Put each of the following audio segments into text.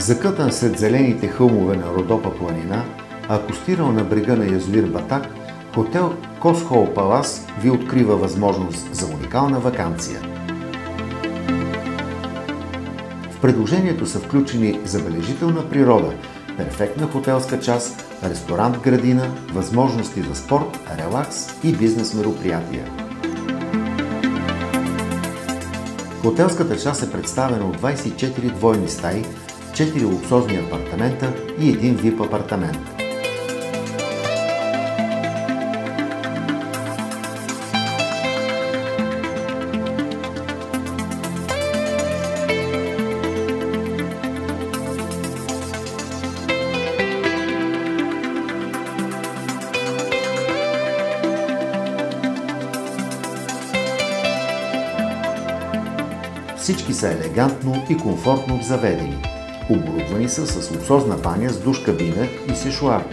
Закътан след зелените хълмове на Родопа планина, акостирал на брега на язовир Батак, хотел Косхол Палас ви открива възможност за уникална ваканция. В предложението са включени забележителна природа, перфектна хотелска част, ресторант-градина, възможности за спорт, релакс и бизнес мероприятия. Хотелската част е представена от 24 двойни стаи, 4 луксозни апартамента и 1 VIP апартамент. Всички са елегантно и комфортно обзаведени. Оборудвани са с луксозна баня с душ кабина и сешоар,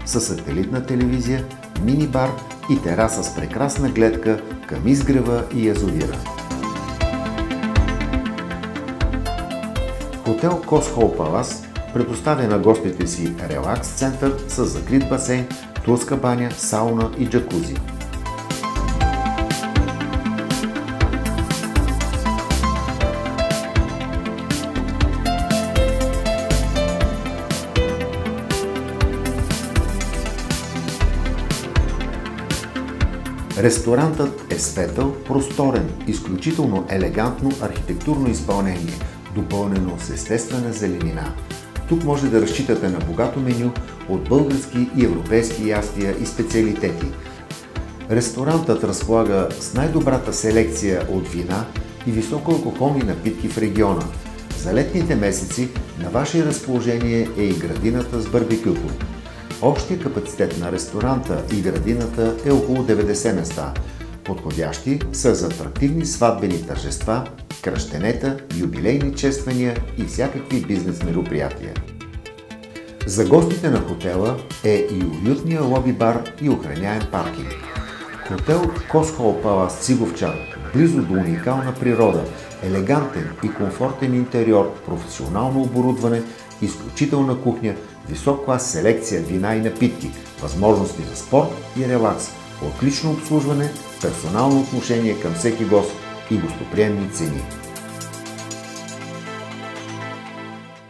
със сателитна телевизия, мини-бар и тераса с прекрасна гледка към изгрева и язовира. Хотел Косхол Палас предоставя на гостите си релакс център с закрит басейн, турска баня, сауна и джакузи. Ресторантът е светъл, просторен, изключително елегантно архитектурно изпълнение, допълнено с естествена зеленина. Тук може да разчитате на богато меню от български и европейски ястия и специалитети. Ресторантът разполага с най-добрата селекция от вина и високоалкохолни напитки в региона. За летните месеци на ваше разположение е и градината с барбекюто. Общия капацитет на ресторанта и градината е около 90 места. Подходящи са за атрактивни сватбени тържества, кръщенета, юбилейни чествания и всякакви бизнес мероприятия. За гостите на хотела е и уютния лоби-бар и охраняем паркинг. Хотел Косхол Палас Циговчан, близо до уникална природа, елегантен и комфортен интериор, професионално оборудване, изключителна кухня, висок клас селекция вина и напитки, възможности за спорт и релакс, отлично обслужване, персонално отношение към всеки гост и гостоприемни цени.